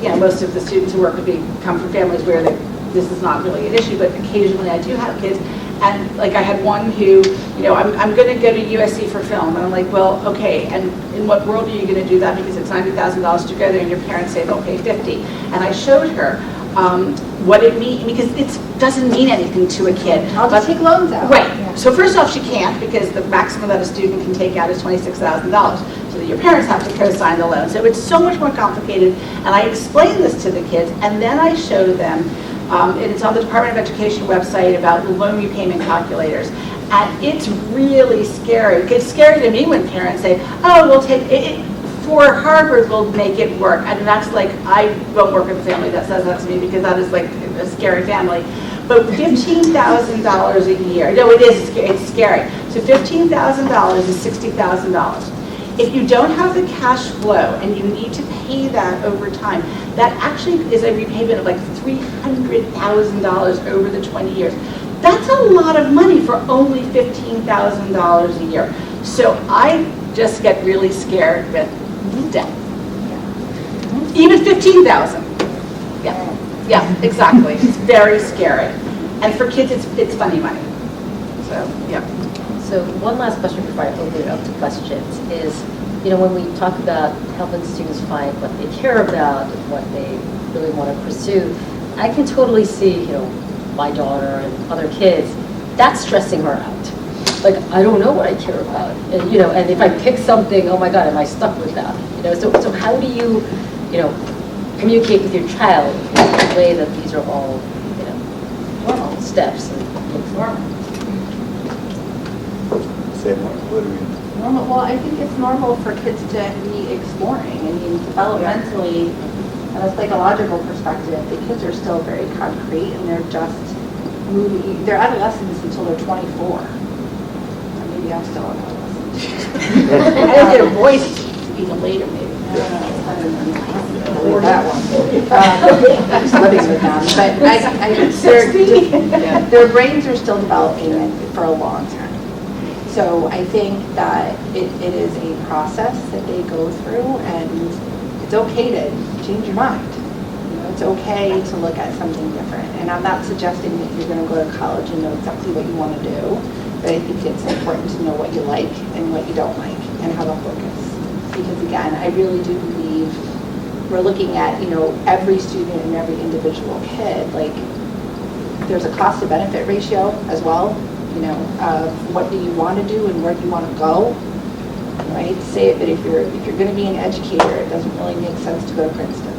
most of the students who work with me come from families where this is not really an issue, but occasionally I do have kids. And like I had one who, I'm going to go to USC for film. And I'm like, well, okay, and in what world are you going to do that? Because it's $90,000 to go there and your parents say they'll pay $50,000. And I showed her what it means, because it doesn't mean anything to a kid. I'll just take loans out. Right. Yeah. So first off, she can't, because the maximum that a student can take out is $26,000. So that your parents have to co-sign the loan. So it's so much more complicated. And I explained this to the kids, and then I showed them, and it's on the Department of Education website, about loan repayment calculators. And it's really scary. It's scary to me when parents say, oh, we'll take it. For Harvard, we'll make it work. And that's like, I won't work with a family that says that to me, because that is like a scary family. But $15,000 a year, no, it's scary. So $15,000 is $60,000. If you don't have the cash flow and you need to pay that over time, that actually is a repayment of like $300,000 over the 20 years. That's a lot of money for only $15,000 a year. So I just get really scared with debt. Even $15,000. Yeah, exactly. It's very scary. And for kids, it's funny money. So, yeah. So one last question before I open it up to questions is, when we talk about helping students find what they care about and what they really want to pursue, I can totally see, my daughter and other kids, that's stressing her out. Like, I don't know what I care about. And, and if I pick something, oh my God, am I stuck with that? So how do you, communicate with your child in a way that these are all, normal steps and normal? Say more. What do we? Normal. Well, I think it's normal for kids to be exploring. I mean, developmentally, on a psychological perspective, the kids are still very concrete, and they're just moving. They're adolescents until they're 24. Or maybe I'm still an adolescent. I don't get a voice even later, maybe. I don't know. That one. I'm just living with them. But their brains are still developing for a long time. So I think that it is a process that they go through, and it's okay to change your mind. It's okay to look at something different. And I'm not suggesting that you're going to go to college and know exactly what you want to do, but I think it's important to know what you like and what you don't like and how to focus. Because again, I really do believe we're looking at, every student and every individual kid. Like, there's a cost to benefit ratio as well, of what do you want to do and where do you want to go. I hate to say it, but if you're going to be an educator, it doesn't really make sense to go to Princeton.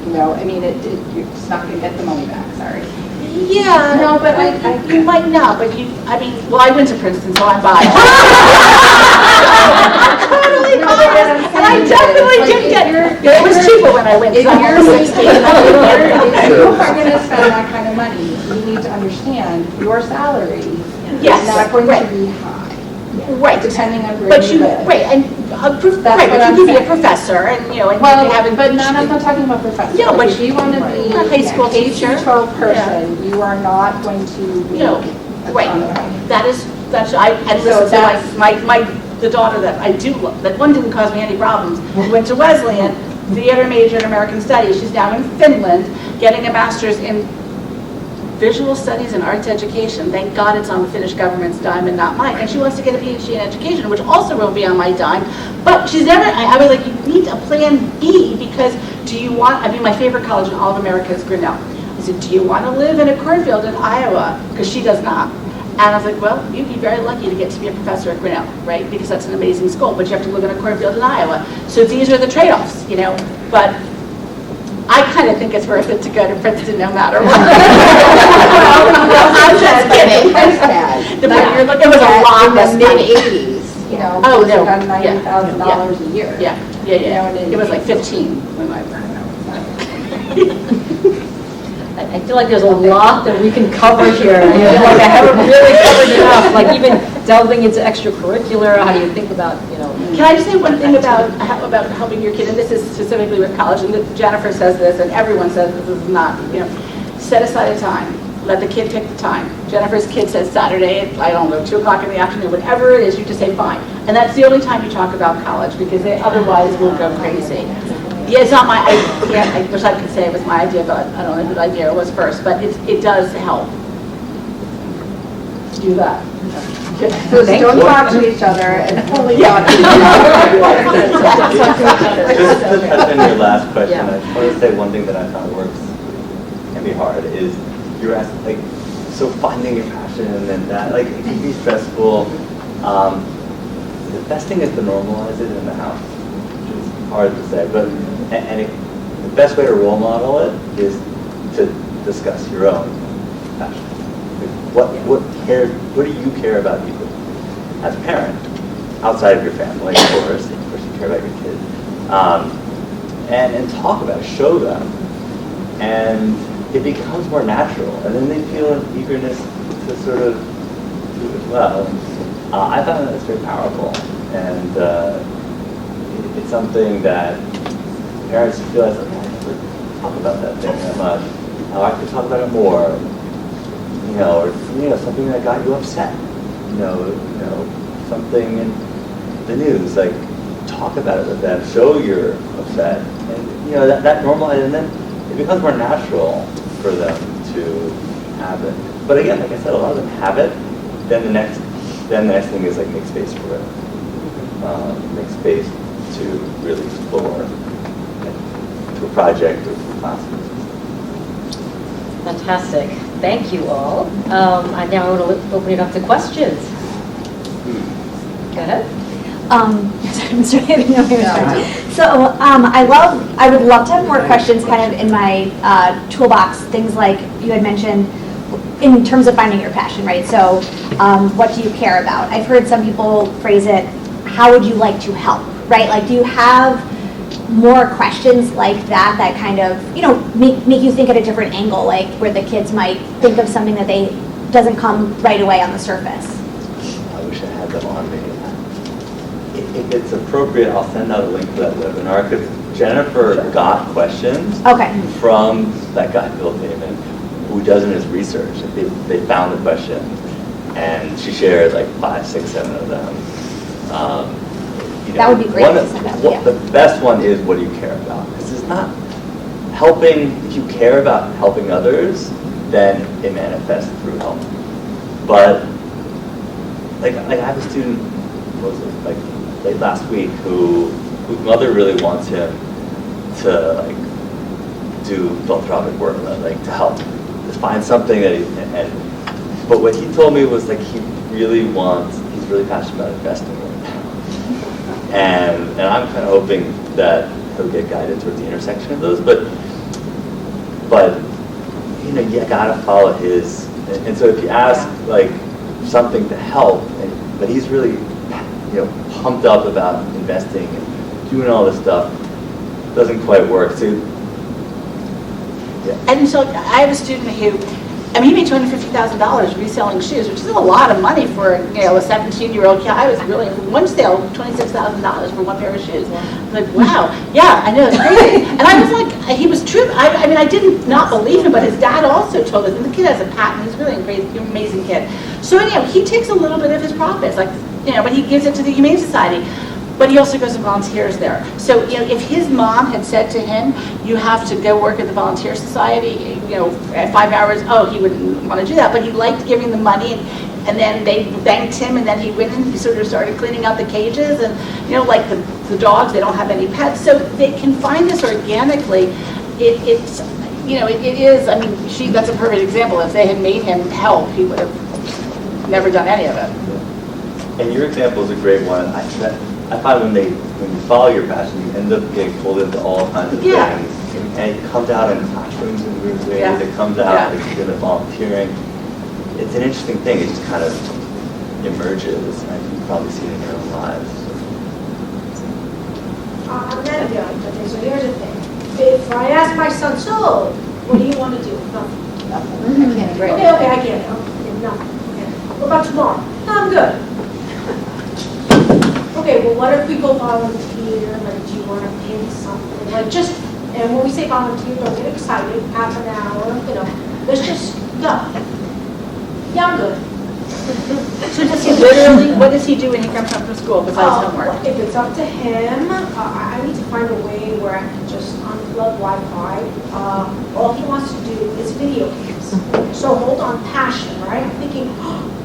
You're just not going to get the money back, sorry. Yeah, no, but you might not, but I went to Princeton, so I'm biased. Totally biased, and I definitely did get it. It was cheaper when I went. If you're going to spend that kind of money, you need to understand your salary is not going to be high. Right. Depending on where But you live. right, and, That's right, what but I'm you could be a saying. professor, and, you know, and you Well, could have. but I'm not talking about professor. No, but if you want to be a high school teacher. a K-12 person, you are not going to make No, a right, ton of money. that's, and So listen, that's- the daughter that I do love, that one didn't cause me any problems, went to Wesleyan, theater major in American Studies, she's now in Finland, getting a master's in visual studies and arts education. Thank God it's on the Finnish government's dime and not mine. And she wants to get a PhD in education, which also will be on my dime. But she's never, I was like, you need a plan B, because do you want, I mean, my favorite college in all of America is Grinnell. I said, do you want to live in a cornfield in Iowa? Because she does not. And I was like, well, you'd be very lucky to get to be a professor at Grinnell, right? Because that's an amazing school, but you have to live in a cornfield in Iowa. So these are the trade-offs, you know, but I kind of think it's worth it to go to Princeton no matter what. I'm just kidding. Price tag. It was a lot less in money. the mid-80s, you know, Oh, it was no. about Yeah. $90,000 a year. Yeah, You know, and it was like 15 when I I feel like there's a lot that we can cover here. I feel like I haven't really covered enough, like even delving into extracurricular, how do you think about, you know. Can I just say one thing about helping your kid, and this is specifically with college, and Jennifer says this, and everyone says this is not, you know, set aside a time. Let the kid pick the time. Jennifer's kid says Saturday at, I don't know, 2 o'clock in the afternoon, whatever it is, you just say fine. And that's the only time you talk about college, because they otherwise will go crazy. Yeah, it's not my, I wish I could say it was my idea, but I don't know whose idea it was first, but it does help. Do that. So don't talk to each other and only talk to each other. Just to touch on your last question, Yeah. I just want to say one thing that I found works, can be hard, is you're asking, like, so finding your passion and that, like, it can be stressful. The best thing is to normalize it in the house, which is hard to say, but, the best way to role model it is to discuss your own passion. What do you care about you as a parent, outside of your family, of course you care about your kids, and talk about it, show them, and it becomes more natural, and then they feel an eagerness to sort of do it as well. I found that it's very powerful, and it's something that parents realize, like, I never talk about that thing that much. I could talk about it more. Or something that got you upset. Something in the news. Like, talk about it with them. Show you're upset, and that normalizes, and then it becomes more natural for them to have it. But again, like I said, a lot of them have it. Then the next thing is like make space for it. Make space to really explore, to a project or to classes. Fantastic. Thank you all. I now want to open it up to questions. Go ahead. Mr. Hayden, no, you're sorry. So I would love to have more questions kind of in my toolbox, things like you had mentioned in terms of finding your passion, right? So what do you care about? I've heard some people phrase it, how would you like to help, right? Like, do you have more questions like that kind of, make you think at a different angle, like where the kids might think of something that doesn't come right away on the surface? I wish I had them on me. If it's appropriate, I'll send out a link to that webinar, because Jennifer got questions from that guy, Bill Damon, who does in his research. They found the question, and she shared like 5, 6, 7 of them. That would be great to send out, yeah. The best one is, what do you care about? Because it's not helping. If you care about helping others, then it manifests through help. But like I have a student, what was it, like late last week, whose mother really wants him to like do philanthropic work, like to help, just find something that but what he told me was like he's really passionate about investing right now. And I'm kind of hoping that he'll get guided towards the intersection of those, but you gotta follow his, and so if you ask like something to help, but he's really pumped up about investing and doing all this stuff, doesn't quite work. So And so I have a student who I mean, he made $250,000 reselling shoes, which is a lot of money for, a 17-year-old kid. I was really, one sale, $26,000 for one pair of shoes. I'm like, wow, yeah, I know, it's crazy. And I was like, he was true. I mean, I didn't not believe him, but his dad also told us, and the kid has a patent, he's really a crazy, amazing kid. So anyhow, he takes a little bit of his profits, like, but he gives it to the Humane Society. But he also goes and volunteers there. So, if his mom had said to him, you have to go work at the Volunteer Society, at 5 hours, he wouldn't want to do that. But he liked giving the money, and then they thanked him, and then he went and he sort of started cleaning out the cages, and, like the dogs, they don't have any pets. So they can find this organically. It is, I mean, that's a perfect example. If they had made him help, he would have never done any of it. And your example is a great one. I find when you follow your passion, you end up getting pulled into all kinds of Yeah. things. And it comes out in classrooms in weird ways. Yeah. It comes out in the volunteering. It's an interesting thing. It just kind of emerges. And you probably see it in your own lives. I'm not young, okay, so here's the thing. If I ask my son, so, what do you want to do? Nothing. Right. Okay, I get it. Okay, nothing. Okay. What about tomorrow? No, I'm good. Okay, well, what if we go volunteer? Like, do you want to paint something? Like, just, and when we say volunteer, don't get excited, half an hour, let's just go. Yeah, I'm good. So does he literally, what does he do when he comes home from school besides homework? If it's up to him, I need to find a way where I can just unplug Wi-Fi. All he wants to do is video games. So hold on, passion, right? I'm thinking,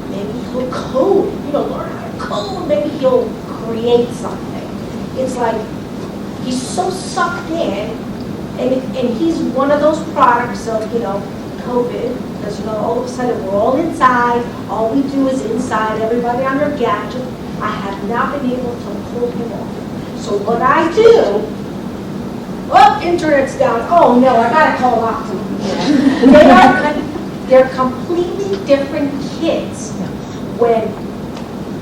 maybe he'll code, learn how to code. Maybe he'll create something. It's like he's so sucked in, and he's one of those products of, COVID, because, all of a sudden we're all inside, all we do is inside, everybody on their gadget. I have not been able to pull him off. So what I do, internet's down, oh no, I gotta call Optimum. They're completely different kids when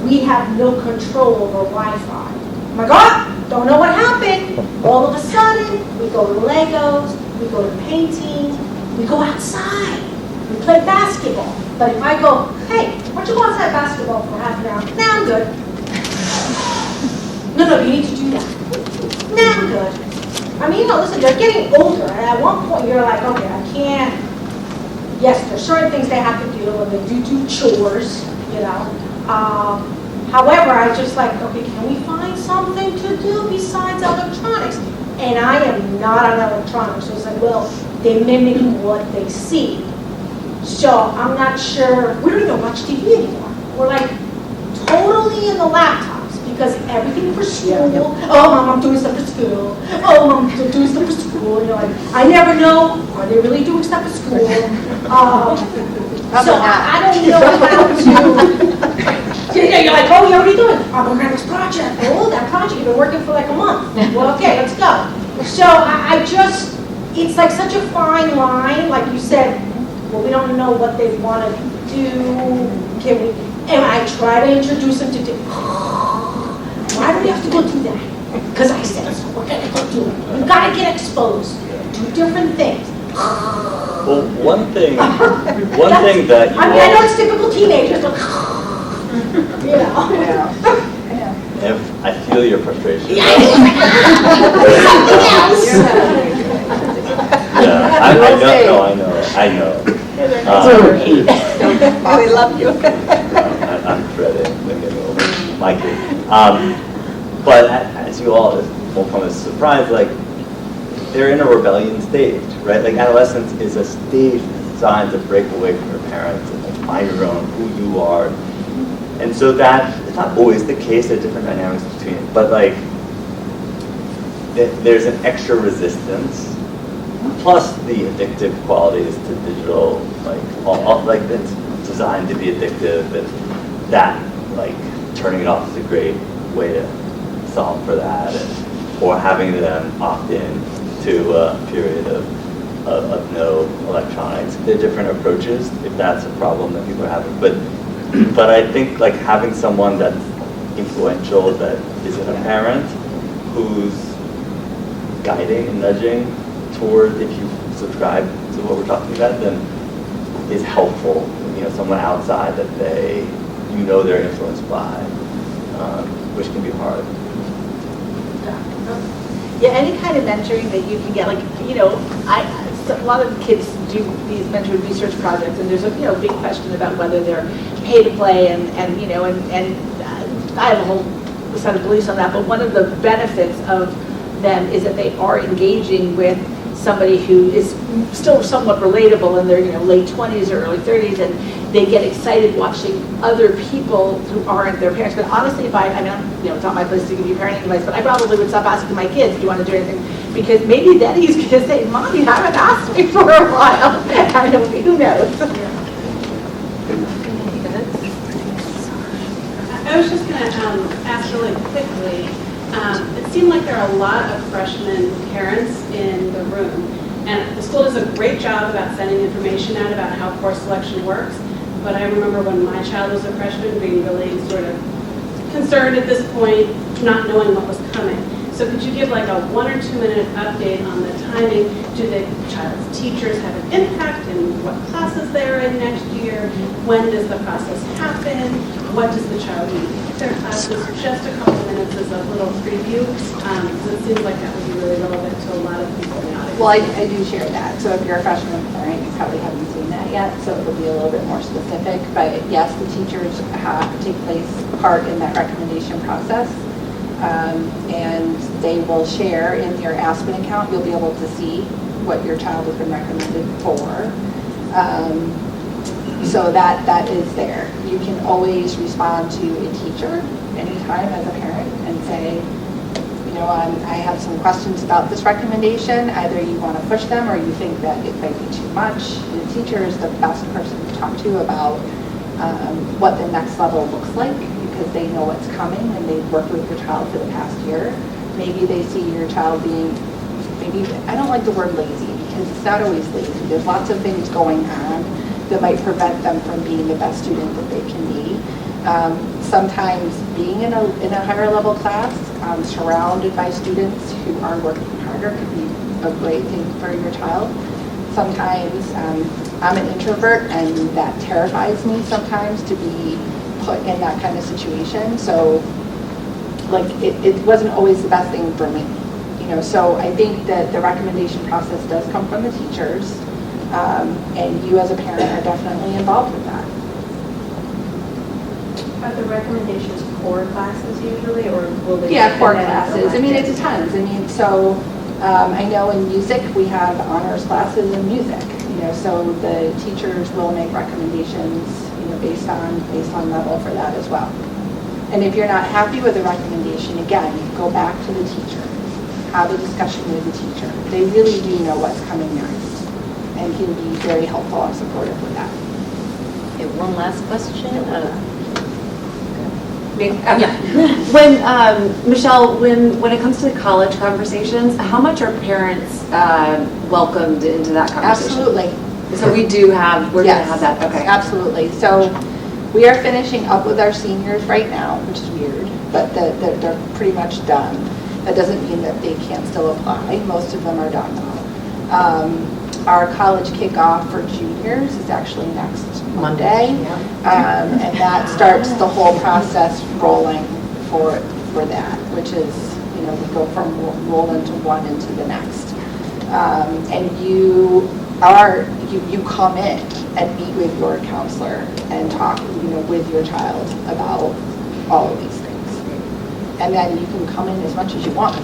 we have no control over Wi-Fi. Oh my God, don't know what happened. All of a sudden, we go to Legos, we go to painting, we go outside, we play basketball. But if I go, hey, why don't you go outside basketball for half an hour? Nah, I'm good. No, you need to do that. Nah, I'm good. I mean, listen, they're getting older, and at one point you're like, okay, I can't. Yes, there's certain things they have to do, and they do chores, However, I just like, okay, can we find something to do besides electronics? And I am not on electronics, so it's like, well, they mimic what they see. So I'm not sure, we don't even watch TV anymore. We're like totally in the laptops because everything for school, oh mom, I'm doing stuff for school, oh mom, I'm doing stuff for school, I never know, are they really doing stuff for school? So I don't know how to, you're like, oh, what are you doing? I'm working on this project. Oh, that project, you've been working for like a month. Well, okay, let's go. So I just, it's like such a fine line, like you said, well, we don't know what they want to do, and I try to introduce them to do, why do we have to go do that? Because I said, so we're going to go do it. We've got to get exposed to different things. Well, one thing that you I know it's typical teenagers, but, I feel your frustration. something else. Yeah, I know. We love you. I'm dreading when they go my kid. But as you all won't come as a surprise, like they're in a rebellion stage, right? Like adolescence is a stage designed to break away from your parents and like, find your own who you are. And so that it's not always the case. There are different dynamics between it, but like there's an extra resistance. Plus the addictive qualities to digital, like it's designed to be addictive, and that like turning it off is a great way to solve for that, or having them opt in to a period of no electronics. There are different approaches if that's a problem that people are having, but I think like having someone that's influential that isn't a parent who's guiding and nudging toward, if you subscribe to what we're talking about, then is helpful, someone outside that they're influenced by, which can be hard. Yeah, any kind of mentoring that you can get, like, a lot of kids do these mentored research projects, and there's a, big question about whether they're pay to play, and I have a whole set of beliefs on that, but one of the benefits of them is that they are engaging with somebody who is still somewhat relatable in their, late 20s or early 30s, and they get excited watching other people who aren't their parents. But honestly, if it's not my place to give you parenting advice, but I probably would stop asking my kids, do you want to do anything? Because maybe then he's going to say, Mom, you haven't asked me for a while. Who knows? I was just going to ask really quickly. It seemed like there are a lot of freshman parents in the room, and the school does a great job about sending information out about how course selection works, but I remember when my child was a freshman being really sort of concerned at this point, not knowing what was coming. So could you give like a 1 or 2 minute update on the timing? Do the child's teachers have an impact in what classes they're in next year? When does the process happen? What does the child need to their classes? Just a couple minutes as a little preview, because it seems like that would be really relevant to a lot of people in the audience. Well, I do share that. So if you're a freshman parent, you probably haven't seen that yet, so it'll be a little bit more specific. But yes, the teachers have to take part in that recommendation process. And they will share in your Aspen account. You'll be able to see what your child has been recommended for. So that is there. You can always respond to a teacher anytime as a parent and say, I have some questions about this recommendation. Either you want to push them or you think that it might be too much. The teacher is the best person to talk to about what the next level looks like, because they know what's coming and they've worked with your child for the past year. Maybe they see your child being, I don't like the word lazy, because it's not always lazy. There's lots of things going on that might prevent them from being the best student that they can be. Sometimes being in a higher level class, surrounded by students who are working harder, could be a great thing for your child. Sometimes I'm an introvert, and that terrifies me sometimes to be put in that kind of situation. So like it wasn't always the best thing for me. So I think that the recommendation process does come from the teachers, and you as a parent are definitely involved with that. Are the recommendations core classes usually, or will they? Yeah, core classes. It depends. So I know in music we have honors classes in music. So the teachers will make recommendations, based on level for that as well. And if you're not happy with the recommendation, again, go back to the teacher. Have a discussion with the teacher. They really do know what's coming next and can be very helpful and supportive with that. Okay, one last question. When Michelle, when it comes to the college conversations, how much are parents welcomed into that conversation? Absolutely. So we're going to have that. Okay. Absolutely. So we are finishing up with our seniors right now, which is weird, but they're pretty much done. That doesn't mean that they can't still apply. Most of them are done now. Our college kickoff for juniors is actually next Monday, and that starts the whole process rolling for that, which is, we go from roll into one into the next. And you come in and meet with your counselor and talk, with your child about all of these things. And then you can come in as much as you want.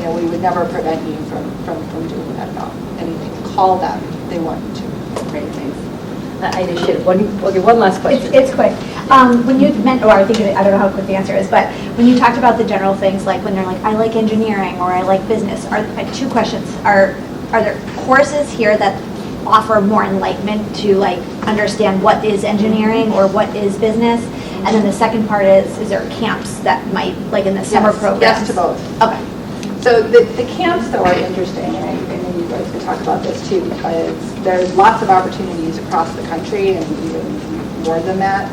We would never prevent you from doing that about anything. Call them, they want you to. Great, thanks. I just should. One last question. It's quick. When you meant, or I don't know how quick the answer is, but when you talked about the general things, like when they're like, I like engineering or I like business, two questions. Are there courses here that offer more enlightenment to like understand what is engineering or what is business? And then the second part is there camps that might, like in the summer programs? Yes to both. Okay. So the camps, though, are interesting, and I know you guys could talk about this too, because there's lots of opportunities across the country, and even more than that.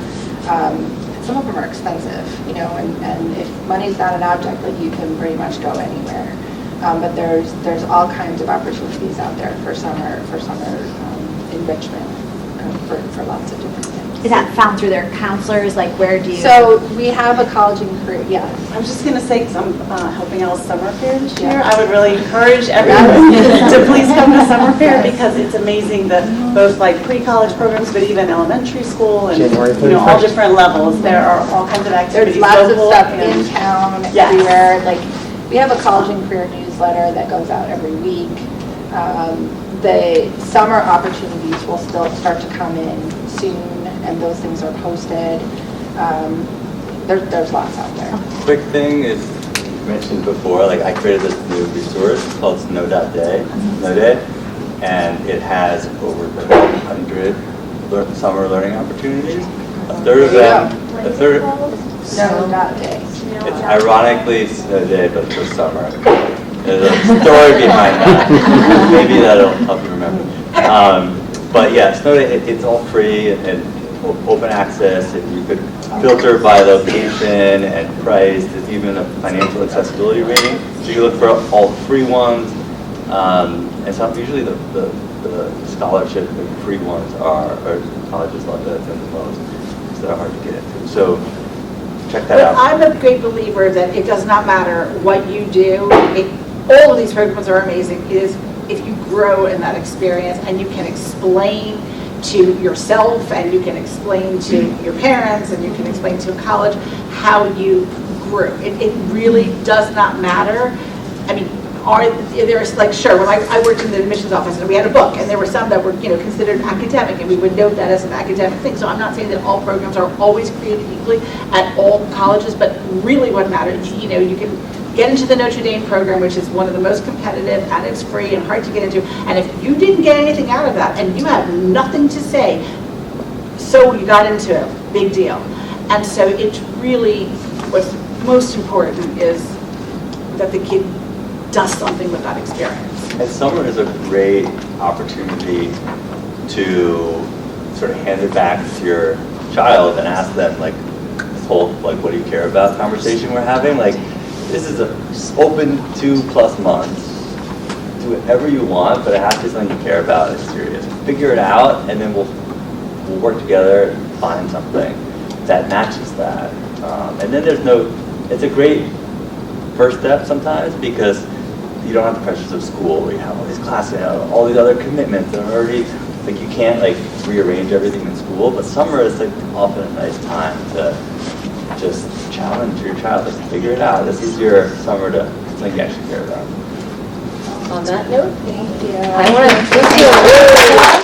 Some of them are expensive, and if money's not an object, like you can pretty much go anywhere. But there's all kinds of opportunities out there for summer enrichment. for lots of different things. Is that found through their counselors? Like, where do you? So we have a college and career, yes. I was just going to say, because I'm helping out with summer fair this year, Yeah. I would really encourage everyone to please come to summer fair because it's amazing that both like pre-college programs, but even elementary school and all different levels, there are all kinds of activities. There's lots of local stuff and- in town, Yes. everywhere. Like, we have a college and career newsletter that goes out every week. The summer opportunities will still start to come in soon, and those things are posted. There's lots out there. Quick thing is, you mentioned before, like I created this new resource called Snow.day, Snow Day, and it has over 1,200 summer learning opportunities. A third of them, Snow.day. it's ironically Snow Day, but for summer. There's a story behind that. Maybe that'll help you remember. But yeah, Snow Day, it's all free and open access, and you could filter by location and price. There's even a financial accessibility rating. So you look for all the free ones. And so usually the scholarship and free ones are, or colleges love that the most, because they're hard to get into. So check that But out. I'm a great believer that it does not matter what you do. All of these programs are amazing. It is if you grow in that experience and you can explain to yourself and you can explain to your parents and you can explain to a college how you grew. It really does not matter. I mean, there's like, sure, when I worked in the admissions office and we had a book and there were some that were, considered academic and we would note that as an academic thing. So I'm not saying that all programs are always created equally at all colleges, but really what matters, you can get into the Notre Dame program, which is one of the most competitive and it's free and hard to get into. And if you didn't get anything out of that and you have nothing to say, so you got into it, big deal. And so it's really, what's most important is that the kid does something with that experience. And summer is a great opportunity to sort of hand it back to your child and ask them, like, this whole, like, what do you care about conversation we're having? Like, this is open 2+ months. Do whatever you want, but it has to be something you care about. It's serious. Figure it out, and then we'll work together and find something that matches that. And then it's a great first step sometimes because you don't have the pressures of school where you have all these classes, all these other commitments that are already, like you can't like rearrange everything in school, but summer is like often a nice time to just challenge your child, just figure it out. This is your summer to something you actually care about. On that note, Thank you. I want to